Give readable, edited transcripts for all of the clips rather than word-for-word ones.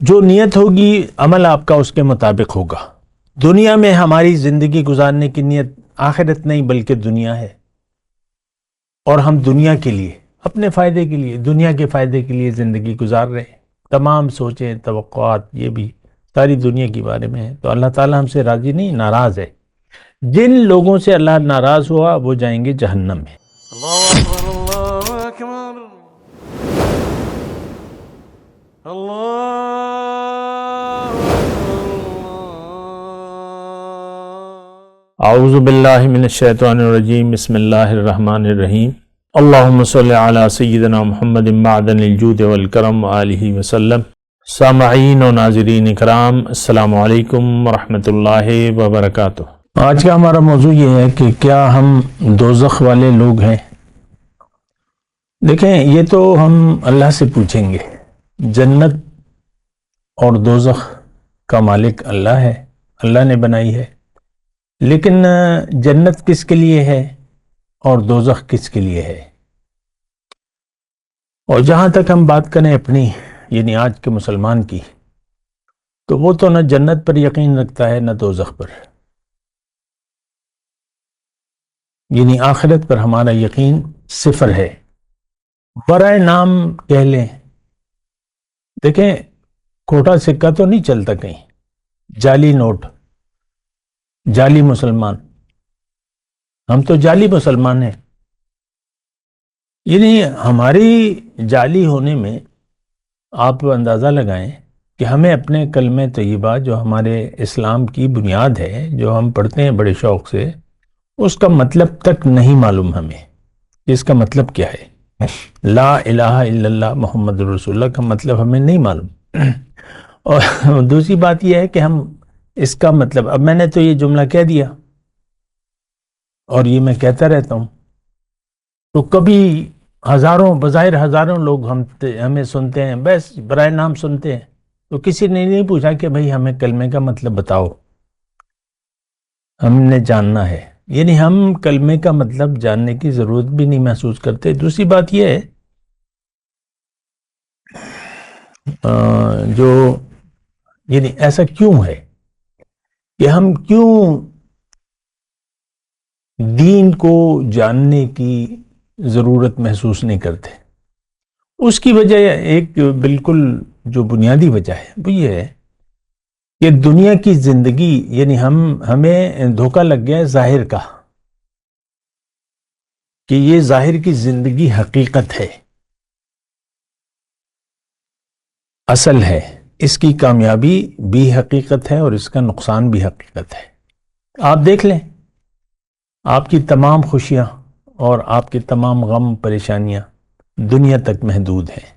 جو نیت ہوگی عمل آپ کا اس کے مطابق ہوگا۔ دنیا میں ہماری زندگی گزارنے کی نیت آخرت نہیں بلکہ دنیا ہے، اور ہم دنیا کے لیے، اپنے فائدے کے لیے، دنیا کے فائدے کے لیے زندگی گزار رہے ہیں۔ تمام سوچیں، توقعات یہ بھی ساری دنیا کے بارے میں ہے۔ تو اللہ تعالیٰ ہم سے راضی نہیں، ناراض ہے۔ جن لوگوں سے اللہ ناراض ہوا وہ جائیں گے جہنم میں۔ اللہ اکبر اللہ اکبر اللہ اعوذ باللہ من الشیطان الرجیم، بسم اللہ الرحمن الرحیم۔ اللہم صلی علی سیدنا محمد معدن الجود والکرم وآلہ وسلم۔ سامعین و ناظرین اکرام، السلام علیکم ورحمۃ اللہ وبرکاتہ۔ آج کا ہمارا موضوع یہ ہے کہ کیا ہم دوزخ والے لوگ ہیں؟ دیکھیں، یہ تو ہم اللہ سے پوچھیں گے۔ جنت اور دوزخ کا مالک اللہ ہے، اللہ نے بنائی ہے، لیکن جنت کس کے لیے ہے اور دوزخ کس کے لیے ہے؟ اور جہاں تک ہم بات کریں اپنی، یعنی آج کے مسلمان کی، تو وہ تو نہ جنت پر یقین رکھتا ہے نہ دوزخ پر، یعنی آخرت پر ہمارا یقین صفر ہے۔ برائے نام کہہ لیں، دیکھیں کھوٹا سکہ تو نہیں چلتا کہیں، جعلی نوٹ، جعلی مسلمان، ہم تو جعلی مسلمان ہیں۔ یعنی ہماری جعلی ہونے میں آپ اندازہ لگائیں کہ ہمیں اپنے کلمہ طیبہ جو ہمارے اسلام کی بنیاد ہے، جو ہم پڑھتے ہیں بڑے شوق سے، اس کا مطلب تک نہیں معلوم ہمیں، اس کا مطلب کیا ہے۔ لا الہ الا اللہ محمد رسول اللہ کا مطلب ہمیں نہیں معلوم۔ اور دوسری بات یہ ہے کہ ہم اس کا مطلب، اب میں نے تو یہ جملہ کہہ دیا اور یہ میں کہتا رہتا ہوں، تو کبھی ہزاروں، بظاہر ہزاروں لوگ ہمیں سنتے ہیں، بس برائے نام سنتے ہیں، تو کسی نے نہیں پوچھا کہ بھئی ہمیں کلمے کا مطلب بتاؤ، ہم نے جاننا ہے۔ یعنی ہم کلمے کا مطلب جاننے کی ضرورت بھی نہیں محسوس کرتے۔ دوسری بات یہ ہے جو یعنی ایسا کیوں ہے کہ ہم کیوں دین کو جاننے کی ضرورت محسوس نہیں کرتے؟ اس کی وجہ ایک بالکل جو بنیادی وجہ ہے وہ یہ ہے کہ دنیا کی زندگی، یعنی ہمیں دھوکہ لگ گیا ہے ظاہر کا، کہ یہ ظاہر کی زندگی حقیقت ہے، اصل ہے، اس کی کامیابی بھی حقیقت ہے اور اس کا نقصان بھی حقیقت ہے۔ آپ دیکھ لیں، آپ کی تمام خوشیاں اور آپ کے تمام غم پریشانیاں دنیا تک محدود ہیں۔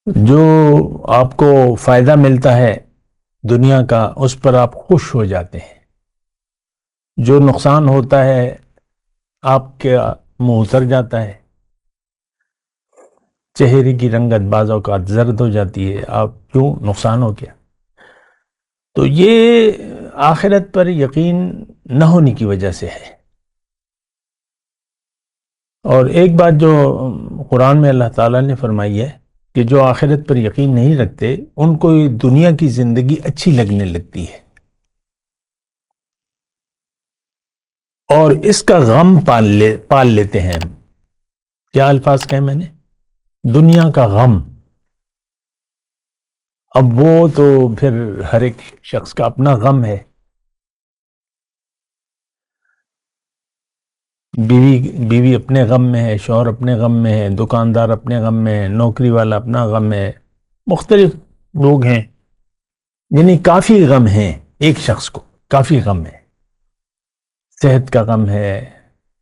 جو آپ کو فائدہ ملتا ہے دنیا کا، اس پر آپ خوش ہو جاتے ہیں۔ جو نقصان ہوتا ہے آپ کا منہ اتر جاتا ہے، چہرے کی رنگت بعض اوقات زرد ہو جاتی ہے، آپ کیوں؟ نقصان ہو گیا۔ تو یہ آخرت پر یقین نہ ہونے کی وجہ سے ہے۔ اور ایک بات جو قرآن میں اللہ تعالیٰ نے فرمائی ہے کہ جو آخرت پر یقین نہیں رکھتے ان کو دنیا کی زندگی اچھی لگنے لگتی ہے، اور اس کا غم پال لیتے ہیں۔ کیا الفاظ کہیں میں نے؟ دنیا کا غم۔ اب وہ تو پھر ہر ایک شخص کا اپنا غم ہے۔ بیوی اپنے غم میں ہے، شوہر اپنے غم میں ہے، دکاندار اپنے غم میں ہے، نوکری والا اپنا غم ہے، مختلف لوگ ہیں، یعنی کافی غم ہیں، ایک شخص کو کافی غم ہے۔ صحت کا غم ہے،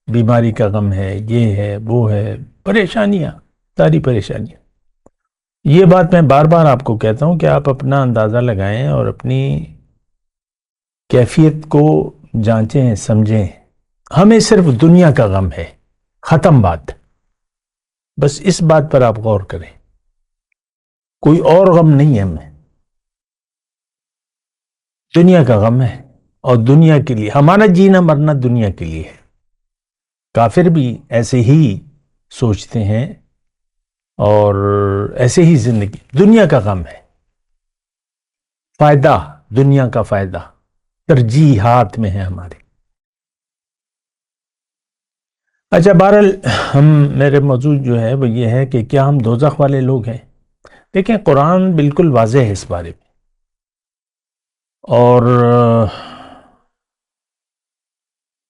بیماری کا غم ہے، یہ ہے وہ ہے، پریشانیاں، ساری پریشانیاں۔ یہ بات میں بار بار آپ کو کہتا ہوں کہ آپ اپنا اندازہ لگائیں اور اپنی کیفیت کو جانچیں، سمجھیں۔ ہمیں صرف دنیا کا غم ہے، ختم بات۔ بس اس بات پر آپ غور کریں، کوئی اور غم نہیں ہے ہمیں، دنیا کا غم ہے، اور دنیا کے لیے ہمارا جینا مرنا دنیا کے لیے ہے۔ کافر بھی ایسے ہی سوچتے ہیں اور ایسے ہی زندگی، دنیا کا غم ہے، فائدہ، دنیا کا فائدہ ترجیحات میں ہے ہمارے۔ اچھا، بہرحال میرے موضوع جو ہے وہ یہ ہے کہ کیا ہم دوزخ والے لوگ ہیں؟ دیکھیں، قرآن بالکل واضح ہے اس بارے میں، اور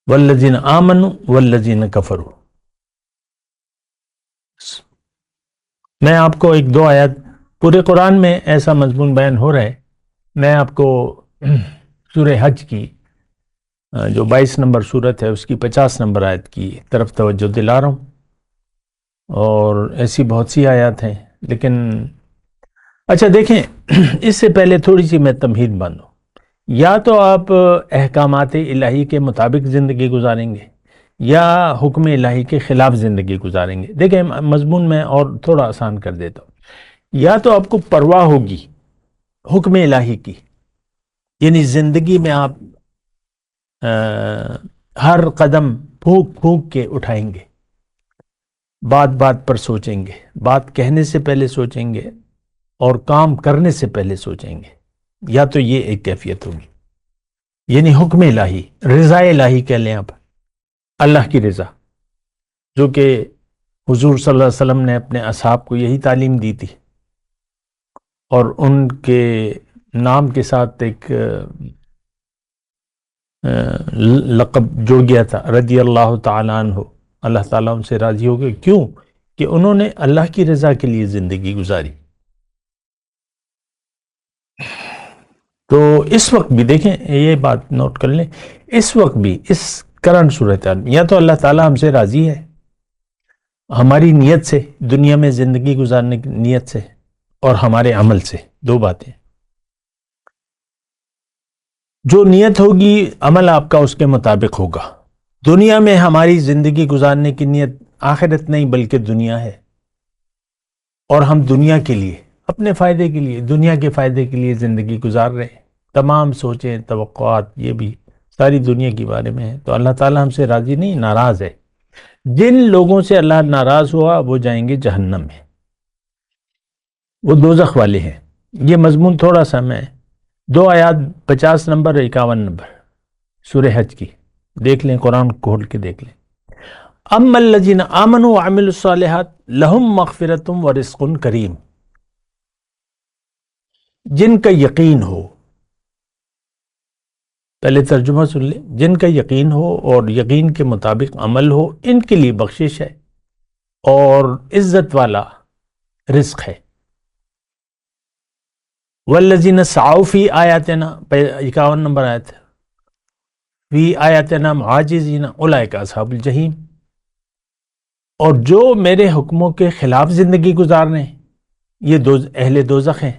والذین آمنوا والذین کفروا، میں آپ کو ایک دو آیات، پورے قرآن میں ایسا مضمون بیان ہو رہا ہے، میں آپ کو سورہ حج کی جو 22 نمبر صورت ہے اس کی 50 نمبر آیت کی طرف توجہ دلا رہا ہوں، اور ایسی بہت سی آیات ہیں، لیکن اچھا دیکھیں، اس سے پہلے تھوڑی سی میں تمہید باندھوں۔ یا تو آپ احکامات الہی کے مطابق زندگی گزاریں گے یا حکم الہی کے خلاف زندگی گزاریں گے۔ دیکھیں، مضمون میں اور تھوڑا آسان کر دیتا ہوں۔ یا تو آپ کو پرواہ ہوگی حکم الہی کی، یعنی زندگی میں آپ ہر قدم پھونک پھونک کے اٹھائیں گے، بات بات پر سوچیں گے، بات کہنے سے پہلے سوچیں گے اور کام کرنے سے پہلے سوچیں گے۔ یا تو یہ ایک کیفیت ہوگی، یعنی حکم الہی، رضا الہی کہہ لیں آپ، اللہ کی رضا، جو کہ حضور صلی اللہ علیہ وسلم نے اپنے اصحاب کو یہی تعلیم دی تھی، اور ان کے نام کے ساتھ ایک لقب جڑ گیا تھا، رضی اللہ تعالیٰ عنہ، اللہ تعالیٰ ان سے راضی ہو گئے۔ کیوں؟ کہ انہوں نے اللہ کی رضا کے لیے زندگی گزاری۔ تو اس وقت بھی دیکھیں، یہ بات نوٹ کر لیں، اس وقت بھی اس کرنٹ صورتحال میں یا تو اللہ تعالیٰ ہم سے راضی ہے ہماری نیت سے، دنیا میں زندگی گزارنے کی نیت سے، اور ہمارے عمل سے، دو باتیں۔ جو نیت ہوگی عمل آپ کا اس کے مطابق ہوگا۔ دنیا میں ہماری زندگی گزارنے کی نیت آخرت نہیں بلکہ دنیا ہے، اور ہم دنیا کے لیے، اپنے فائدے کے لیے، دنیا کے فائدے کے لیے زندگی گزار رہے ہیں۔ تمام سوچیں، توقعات، یہ بھی ساری دنیا کے بارے میں ہے۔ تو اللہ تعالیٰ ہم سے راضی نہیں، ناراض ہے۔ جن لوگوں سے اللہ ناراض ہوا وہ جائیں گے جہنم میں، وہ دوزخ والے ہیں۔ یہ مضمون تھوڑا سا میں دو آیات 50 نمبر اور 51 نمبر سورہ حج کی دیکھ لیں، قرآن کھول کے دیکھ لیں۔ اما الذین آمنوا وعملوا الصالحات لہم مغفرۃ ورزق کریم، جن کا یقین ہو، پہلے ترجمہ سن لیں، جن کا یقین ہو اور یقین کے مطابق عمل ہو، ان کے لیے بخشش ہے اور عزت والا رزق ہے۔ والذین سعوا فی آیاتنا، 51 نمبر آیت، فی آیاتنا معاجزین اولئک اصحاب الجحیم، اور جو میرے حکموں کے خلاف زندگی گزار رہے ہیں یہ اہل دوزخ ہیں۔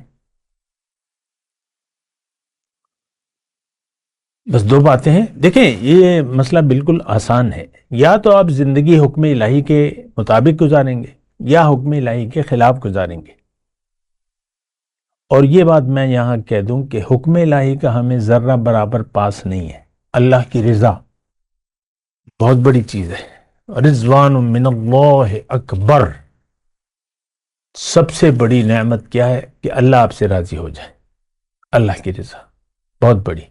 بس دو باتیں ہیں۔ دیکھیں، یہ مسئلہ بالکل آسان ہے، یا تو آپ زندگی حکم الہی کے مطابق گزاریں گے یا حکم الہی کے خلاف گزاریں گے۔ اور یہ بات میں یہاں کہہ دوں کہ حکم الہی کا ہمیں ذرہ برابر پاس نہیں ہے۔ اللہ کی رضا بہت بڑی چیز ہے، رضوان من اللہ اکبر، سب سے بڑی نعمت کیا ہے کہ اللہ آپ سے راضی ہو جائے۔ اللہ کی رضا بہت بڑی،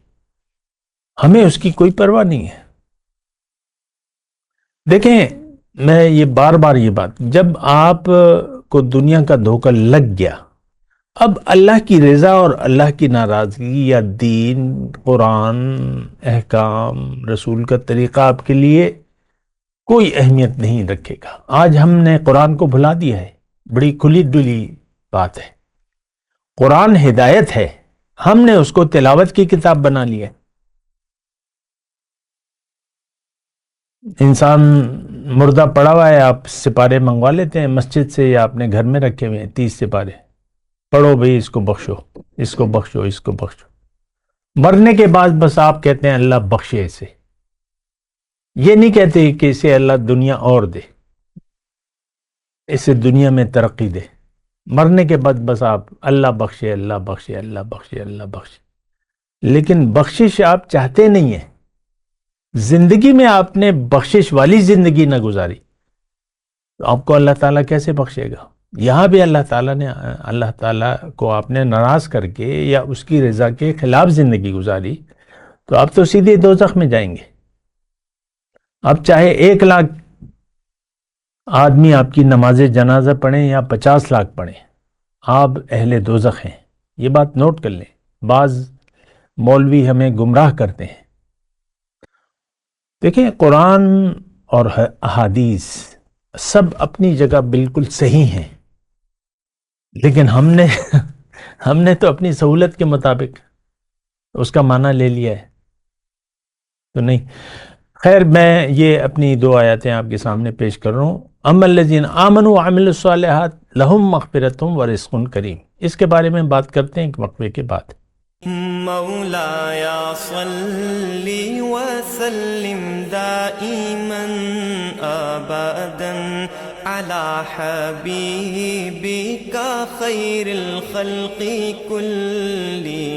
ہمیں اس کی کوئی پرواہ نہیں ہے۔ دیکھیں، میں یہ بار بار یہ بات، جب آپ کو دنیا کا دھوکہ لگ گیا، اب اللہ کی رضا اور اللہ کی ناراضگی یا دین، قرآن، احکام، رسول کا طریقہ آپ کے لیے کوئی اہمیت نہیں رکھے گا۔ آج ہم نے قرآن کو بھلا دیا ہے، بڑی کھلی ڈلی بات ہے۔ قرآن ہدایت ہے، ہم نے اس کو تلاوت کی کتاب بنا لیا ہے۔ انسان مردہ پڑا ہوا ہے، آپ سپارے منگوا لیتے ہیں مسجد سے یا اپنے گھر میں رکھے ہوئے ہیں، 30 سپارے، پڑھو بھئی، اس کو بخشو، اس کو بخشو، اس کو بخشو۔ مرنے کے بعد بس آپ کہتے ہیں اللہ بخشے اسے، یہ نہیں کہتے کہ اسے اللہ دنیا اور دے، اسے دنیا میں ترقی دے۔ مرنے کے بعد بس آپ اللہ بخشے، اللہ بخشے، اللہ بخشے، اللہ بخشے، لیکن بخشش آپ چاہتے نہیں ہیں۔ زندگی میں آپ نے بخشش والی زندگی نہ گزاری تو آپ کو اللہ تعالیٰ کیسے بخشے گا؟ یہاں بھی اللہ تعالیٰ کو آپ نے ناراض کر کے یا اس کی رضا کے خلاف زندگی گزاری تو آپ تو سیدھے دوزخ میں جائیں گے. اب چاہے 1,00,000 آدمی آپ کی نماز جنازہ پڑھیں یا 50 لاکھ پڑھیں، آپ اہل دوزخ ہیں. یہ بات نوٹ کر لیں. بعض مولوی ہمیں گمراہ کرتے ہیں. دیکھیں، قرآن اور احادیث سب اپنی جگہ بالکل صحیح ہیں، لیکن ہم نے تو اپنی سہولت کے مطابق اس کا معنی لے لیا ہے تو نہیں. خیر، میں یہ اپنی 2 آیاتیں آپ کے سامنے پیش کر رہا ہوں. اما الذین آمنوا وعملوا الصالحات لہم مغفرۃ ورزق کریم. اس کے بارے میں بات کرتے ہیں ایک وقفے کے بعد. مولاي صل وسلم دائما ابدا على حبيبك خير الخلق كلهم